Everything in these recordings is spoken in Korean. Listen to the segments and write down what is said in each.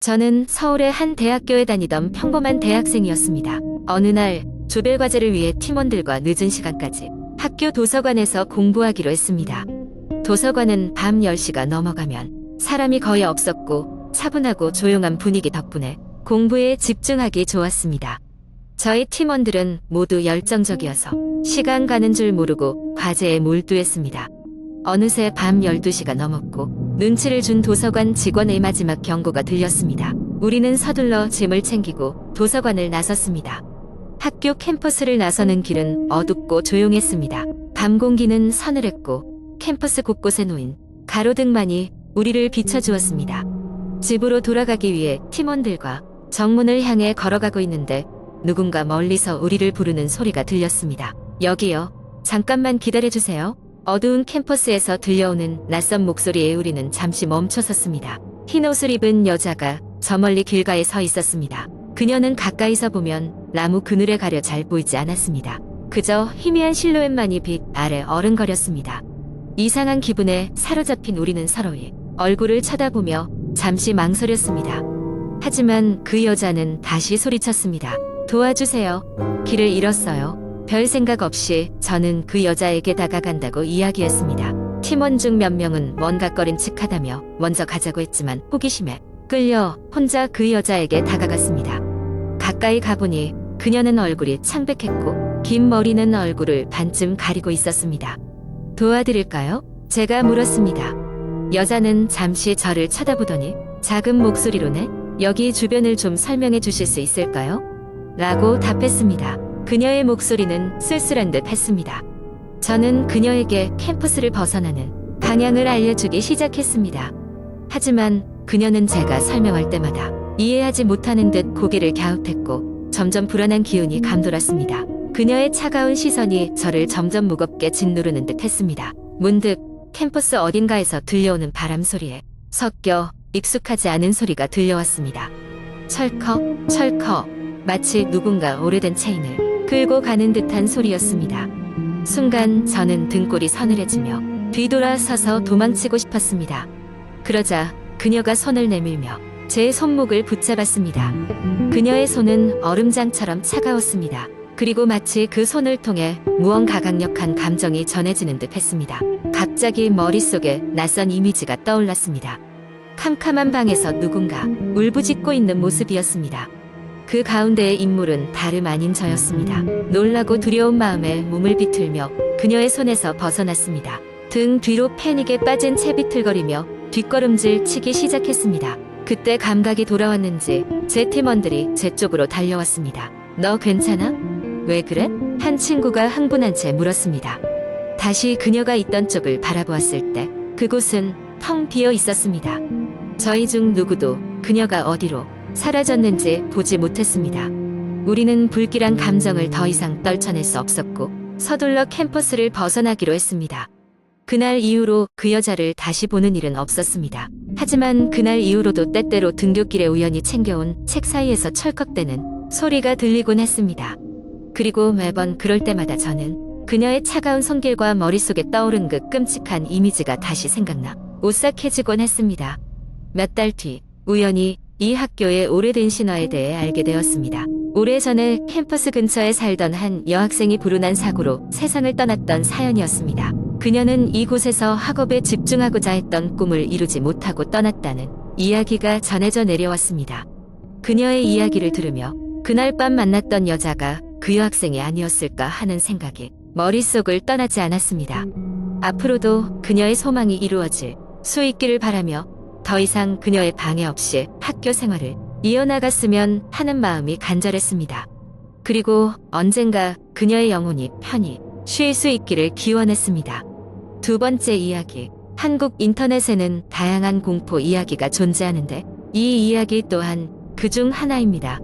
저는 서울의 한 대학교에 다니던 평범한 대학생이었습니다. 어느 날 조별 과제를 위해 팀원들과 늦은 시간까지 학교 도서관에서 공부하기로 했습니다. 도서관은 밤 10시가 넘어가면 사람이 거의 없었고 차분하고 조용한 분위기 덕분에 공부에 집중하기 좋았습니다. 저희 팀원들은 모두 열정적이어서 시간 가는 줄 모르고 과제에 몰두했습니다. 어느새 밤 12시가 넘었고 눈치를 준 도서관 직원의 마지막 경고가 들렸습니다. 우리는 서둘러 짐을 챙기고 도서관을 나섰습니다. 학교 캠퍼스를 나서는 길은 어둡고 조용했습니다. 밤 공기는 서늘했고 캠퍼스 곳곳에 놓인 가로등만이 우리를 비춰주었습니다. 집으로 돌아가기 위해 팀원들과 정문을 향해 걸어가고 있는데 누군가 멀리서 우리를 부르는 소리가 들렸습니다. 여기요. 잠깐만 기다려주세요. 어두운 캠퍼스에서 들려오는 낯선 목소리에 우리는 잠시 멈춰섰습니다. 흰 옷을 입은 여자가 저 멀리 길가에 서 있었습니다. 그녀는 가까이서 보면 나무 그늘에 가려 잘 보이지 않았습니다. 그저 희미한 실루엣만이 빛 아래 어른거렸습니다. 이상한 기분에 사로잡힌 우리는 서로의 얼굴을 쳐다보며 잠시 망설였습니다. 하지만 그 여자는 다시 소리쳤습니다. 도와주세요. 길을 잃었어요. 별 생각 없이 저는 그 여자에게 다가간다고 이야기했습니다. 팀원 중 몇 명은 뭔가 꺼림칙하다며 먼저 가자고 했지만 호기심에 끌려 혼자 그 여자에게 다가갔습니다. 가까이 가보니 그녀는 얼굴이 창백했고 긴 머리는 얼굴을 반쯤 가리고 있었습니다. 도와드릴까요? 제가 물었습니다. 여자는 잠시 저를 쳐다보더니 작은 목소리로네 여기 주변을 좀 설명해 주실 수 있을까요? 라고 답했습니다. 그녀의 목소리는 쓸쓸한 듯 했습니다. 저는 그녀에게 캠퍼스를 벗어나는 방향을 알려주기 시작했습니다. 하지만 그녀는 제가 설명할 때마다 이해하지 못하는 듯 고개를 갸웃했고 점점 불안한 기운이 감돌았습니다. 그녀의 차가운 시선이 저를 점점 무겁게 짓누르는 듯 했습니다. 문득 캠퍼스 어딘가에서 들려오는 바람 소리에 섞여 익숙하지 않은 소리가 들려왔습니다. 철컥 철컥 마치 누군가 오래된 체인을 끌고 가는 듯한 소리였습니다. 순간 저는 등골이 서늘해지며 뒤돌아서서 도망치고 싶었습니다. 그러자 그녀가 손을 내밀며 제 손목을 붙잡았습니다. 그녀의 손은 얼음장처럼 차가웠습니다. 그리고 마치 그 손을 통해 무언가 강력한 감정이 전해지는 듯 했습니다. 갑자기 머릿속에 낯선 이미지가 떠올랐습니다. 캄캄한 방에서 누군가 울부짖고 있는 모습이었습니다. 그 가운데의 인물은 다름 아닌 저였습니다. 놀라고 두려운 마음에 몸을 비틀며 그녀의 손에서 벗어났습니다. 등 뒤로 패닉에 빠진 채 비틀거리며 뒷걸음질 치기 시작했습니다. 그때 감각이 돌아왔는지 제 팀원들이 제 쪽으로 달려왔습니다. 너 괜찮아? 왜 그래? 한 친구가 흥분한 채 물었습니다. 다시 그녀가 있던 쪽을 바라보았을 때 그곳은 텅 비어 있었습니다. 저희 중 누구도 그녀가 어디로 사라졌는지 보지 못했습니다. 우리는 불길한 감정을 더 이상 떨쳐낼 수 없었고 서둘러 캠퍼스를 벗어나기로 했습니다. 그날 이후로 그 여자를 다시 보는 일은 없었습니다. 하지만 그날 이후로도 때때로 등굣길에 우연히 챙겨온 책 사이에서 철컥대는 소리가 들리곤 했습니다. 그리고 매번 그럴 때마다 저는 그녀의 차가운 손길과 머릿속에 떠오른 그 끔찍한 이미지가 다시 생각나 오싹해지곤 했습니다. 몇 달 뒤 우연히 이 학교의 오래된 신화에 대해 알게 되었습니다. 오래전에 캠퍼스 근처에 살던 한 여학생이 불운한 사고로 세상을 떠났던 사연이었습니다. 그녀는 이곳에서 학업에 집중하고자 했던 꿈을 이루지 못하고 떠났다는 이야기가 전해져 내려왔습니다. 그녀의 이야기를 들으며 그날 밤 만났던 여자가 그 여학생이 아니었을까 하는 생각이 머릿속을 떠나지 않았습니다. 앞으로도 그녀의 소망이 이루어질 수 있기를 바라며 더 이상 그녀의 방해 없이 학교 생활을 이어나갔으면 하는 마음이 간절했습니다. 그리고 언젠가 그녀의 영혼이 편히 쉴 수 있기를 기원했습니다. 두 번째 이야기. 한국 인터넷에는 다양한 공포 이야기가 존재하는데 이 이야기 또한 그중 하나입니다.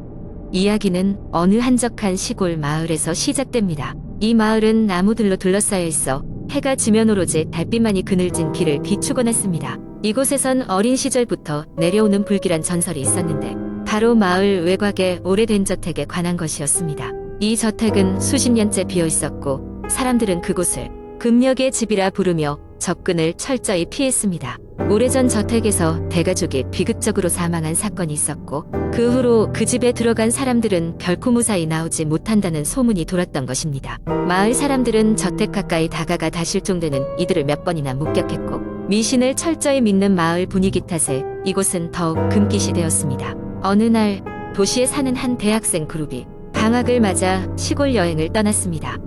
이야기는 어느 한적한 시골 마을에서 시작됩니다. 이 마을은 나무들로 둘러싸여 있어 해가 지면 오로지 달빛만이 그늘진 길을 비추곤 했습니다. 이곳에선 어린 시절부터 내려오는 불길한 전설이 있었는데 바로 마을 외곽의 오래된 저택에 관한 것이었습니다. 이 저택은 수십 년째 비어 있었고 사람들은 그곳을 금력의 집이라 부르며 접근을 철저히 피했습니다. 오래전 저택에서 대가족이 비극적으로 사망한 사건이 있었고 그 후로 그 집에 들어간 사람들은 결코 무사히 나오지 못한다는 소문이 돌았던 것입니다. 마을 사람들은 저택 가까이 다가가 다 실종되는 이들을 몇 번이나 목격했고 미신을 철저히 믿는 마을 분위기 탓에 이곳은 더욱 금기시 되었습니다. 어느 날 도시에 사는 한 대학생 그룹이 방학을 맞아 시골 여행을 떠났습니다.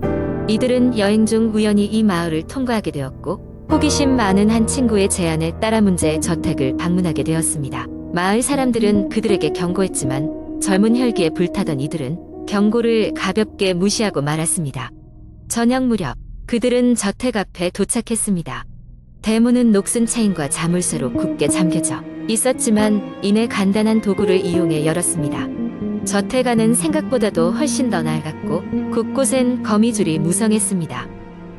이들은 여행 중 우연히 이 마을을 통과하게 되었고 호기심 많은 한 친구의 제안에 따라 문제의 저택을 방문하게 되었습니다. 마을 사람들은 그들에게 경고했지만 젊은 혈기에 불타던 이들은 경고를 가볍게 무시하고 말았습니다. 저녁 무렵 그들은 저택 앞에 도착했습니다. 대문은 녹슨 체인과 자물쇠로 굳게 잠겨져 있었지만 이내 간단한 도구를 이용해 열었습니다. 저택 안은 생각보다도 훨씬 더 낡았고 곳곳엔 거미줄이 무성했습니다.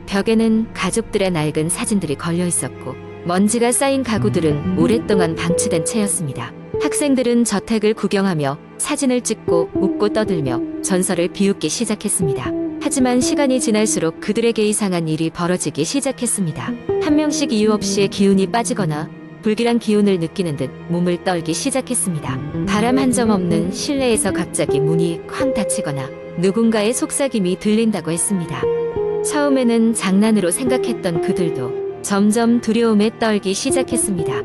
벽에는 가족들의 낡은 사진들이 걸려 있었고 먼지가 쌓인 가구들은 오랫동안 방치된 채였습니다. 학생들은 저택을 구경하며 사진을 찍고 웃고 떠들며 전설을 비웃기 시작했습니다. 하지만 시간이 지날수록 그들에게 이상한 일이 벌어지기 시작했습니다. 한 명씩 이유 없이 기운이 빠지거나 불길한 기운을 느끼는 듯 몸을 떨기 시작했습니다. 바람 한 점 없는 실내에서 갑자기 문이 쾅 닫히거나 누군가의 속삭임이 들린다고 했습니다. 처음에는 장난으로 생각했던 그들도 점점 두려움에 떨기 시작했습니다.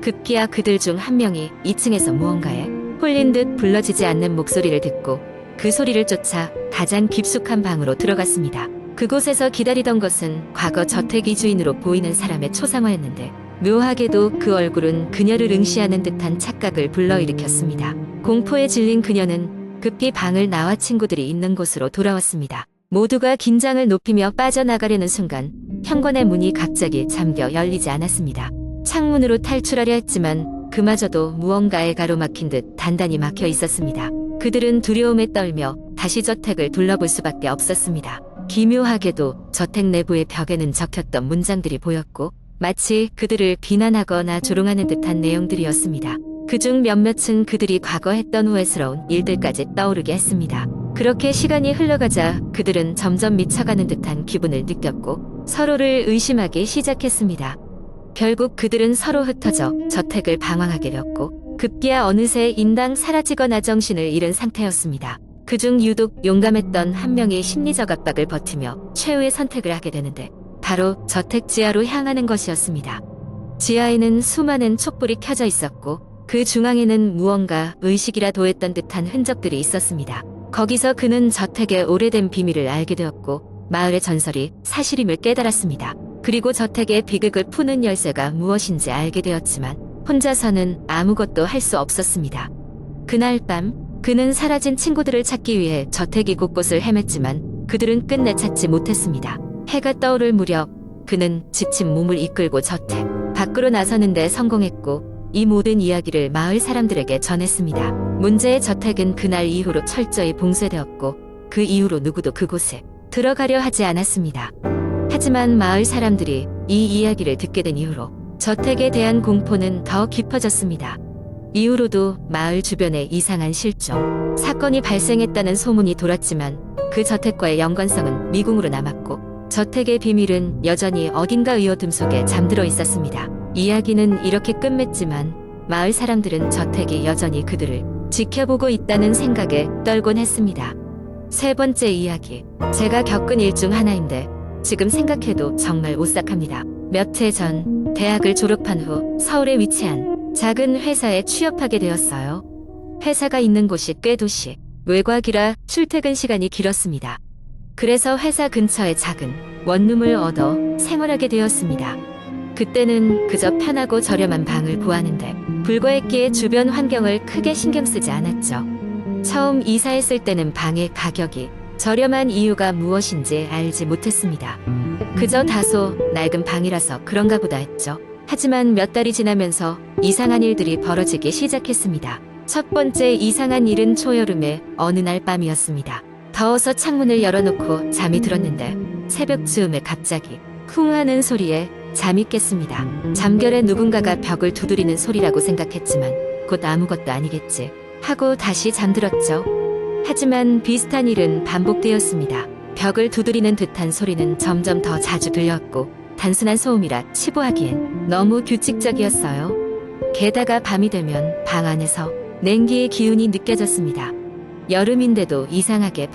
급기야 그들 중 한 명이 2층에서 무언가에 홀린 듯 불러지지 않는 목소리를 듣고 그 소리를 쫓아 가장 깊숙한 방으로 들어갔습니다. 그곳에서 기다리던 것은 과거 저택 이주인으로 보이는 사람의 초상화였는데 묘하게도 그 얼굴은 그녀를 응시하는 듯한 착각을 불러일으켰습니다. 공포에 질린 그녀는 급히 방을 나와 친구들이 있는 곳으로 돌아왔습니다. 모두가 긴장을 높이며 빠져나가려는 순간 현관의 문이 갑자기 잠겨 열리지 않았습니다. 창문으로 탈출하려 했지만 그마저도 무언가에 가로막힌 듯 단단히 막혀 있었습니다. 그들은 두려움에 떨며 다시 저택을 둘러볼 수밖에 없었습니다. 기묘하게도 저택 내부의 벽에는 적혔던 문장들이 보였고 마치 그들을 비난하거나 조롱하는 듯한 내용들이었습니다. 그중 몇몇은 그들이 과거 했던 후회스러운 일들까지 떠오르게 했습니다. 그렇게 시간이 흘러가자 그들은 점점 미쳐가는 듯한 기분을 느꼈고 서로를 의심하기 시작했습니다. 결국 그들은 서로 흩어져 저택을 방황하게 되었고 급기야 어느새 인당 사라지거나 정신을 잃은 상태였습니다. 그중 유독 용감했던 한 명이 심리적 압박을 버티며 최후의 선택을 하게 되는데 바로 저택 지하로 향하는 것이었습니다. 지하에는 수많은 촛불이 켜져 있었고 그 중앙에는 무언가 의식이라 도했던 듯한 흔적들이 있었습니다. 거기서 그는 저택의 오래된 비밀을 알게 되었고 마을의 전설이 사실임을 깨달았습니다. 그리고 저택의 비극을 푸는 열쇠가 무엇인지 알게 되었지만 혼자서는 아무것도 할 수 없었습니다. 그날 밤 그는 사라진 친구들을 찾기 위해 저택 이곳곳을 헤맸지만 그들은 끝내 찾지 못했습니다. 해가 떠오를 무렵 그는 지친 몸을 이끌고 저택 밖으로 나서는데 성공했고 이 모든 이야기를 마을 사람들에게 전했습니다. 문제의 저택은 그날 이후로 철저히 봉쇄되었고 그 이후로 누구도 그곳에 들어가려 하지 않았습니다. 하지만 마을 사람들이 이 이야기를 듣게 된 이후로 저택에 대한 공포는 더 깊어졌습니다. 이후로도 마을 주변에 이상한 실종 사건이 발생했다는 소문이 돌았지만 그 저택과의 연관성은 미궁으로 남았고 저택의 비밀은 여전히 어딘가 의어둠 속에 잠들어 있었습니다. 이야기는 이렇게 끝맺지만 마을 사람들은 저택이 여전히 그들을 지켜보고 있다는 생각에 떨곤 했습니다. 세 번째 이야기. 제가 겪은 일 중 하나인데 지금 생각해도 정말 오싹합니다. 몇 해 전 대학을 졸업한 후 서울에 위치한 작은 회사에 취업하게 되었어요. 회사가 있는 곳이 꽤 도시 외곽이라 출퇴근 시간이 길었습니다. 그래서 회사 근처에 작은 원룸을 얻어 생활하게 되었습니다. 그때는 그저 편하고 저렴한 방을 구하는데 불과했기에 주변 환경을 크게 신경 쓰지 않았죠. 처음 이사했을 때는 방의 가격이 저렴한 이유가 무엇인지 알지 못했습니다. 그저 다소 낡은 방이라서 그런가 보다 했죠. 하지만 몇 달이 지나면서 이상한 일들이 벌어지기 시작했습니다. 첫 번째 이상한 일은 초여름의 어느 날 밤이었습니다. 더워서 창문을 열어놓고 잠이 들었는데 새벽 즈음에 갑자기 쿵 하는 소리에 잠이 깼습니다. 잠결에 누군가가 벽을 두드리는 소리라고 생각했지만 곧 아무것도 아니겠지 하고 다시 잠들었죠. 하지만 비슷한 일은 반복되었습니다. 벽을 두드리는 듯한 소리는 점점 더 자주 들렸고 단순한 소음이라 치부하기엔 너무 규칙적이었어요. 게다가 밤이 되면 방 안에서 냉기의 기운이 느껴졌습니다. 여름인데도 이상하게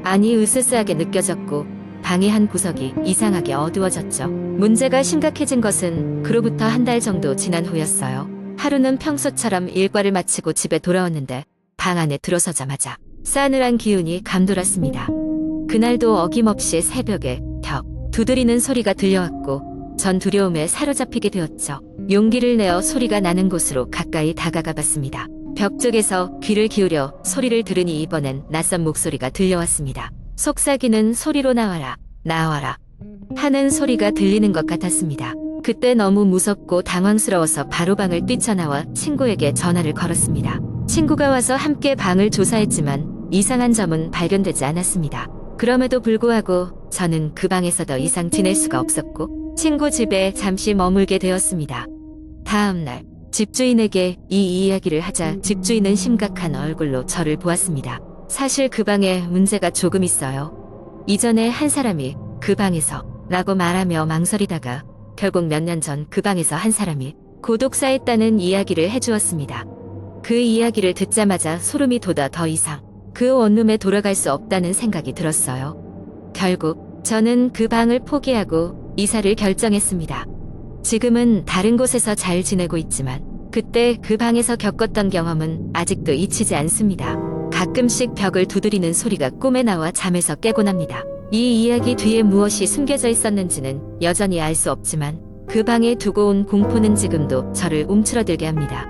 안이 으스스하게 느껴졌고 방의 한 구석이 이상하게 어두워졌죠. 문제가 심각해진 것은 그로부터 한 달 정도 지난 후였어요. 하루는 평소처럼 일과를 마치고 집에 돌아왔는데 방 안에 들어서자마자 싸늘한 기운이 감돌았습니다. 그날도 어김없이 새벽에 벽 두드리는 소리가 들려왔고 전 두려움에 사로잡히게 되었죠. 용기를 내어 소리가 나는 곳으로 가까이 다가가 봤습니다. 벽 쪽에서 귀를 기울여 소리를 들으니 이번엔 낯선 목소리가 들려왔습니다. 속삭이는 소리로 나와라, 나와라 하는 소리가 들리는 것 같았습니다. 그때 너무 무섭고 당황스러워서 바로 방을 뛰쳐나와 친구에게 전화를 걸었습니다. 친구가 와서 함께 방을 조사했지만 이상한 점은 발견되지 않았습니다. 그럼에도 불구하고 저는 그 방에서 더 이상 지낼 수가 없었고 친구 집에 잠시 머물게 되었습니다. 다음 날 집주인에게 이 이야기를 하자 집주인은 심각한 얼굴로 저를 보았습니다. 사실 그 방에 문제가 조금 있어요. 이전에 한 사람이 그 방에서 라고 말하며 망설이다가 결국 몇 년 전 그 방에서 한 사람이 고독사했다는 이야기를 해주었습니다. 그 이야기를 듣자마자 소름이 돋아 더 이상 그 원룸에 돌아갈 수 없다는 생각이 들었어요. 결국 저는 그 방을 포기하고 이사를 결정했습니다. 지금은 다른 곳에서 잘 지내고 있지만 그때 그 방에서 겪었던 경험은 아직도 잊히지 않습니다. 가끔씩 벽을 두드리는 소리가 꿈에 나와 잠에서 깨곤 합니다. 이 이야기 뒤에 무엇이 숨겨져 있었는지는 여전히 알 수 없지만 그 방에 두고 온 공포는 지금도 저를 움츠러들게 합니다.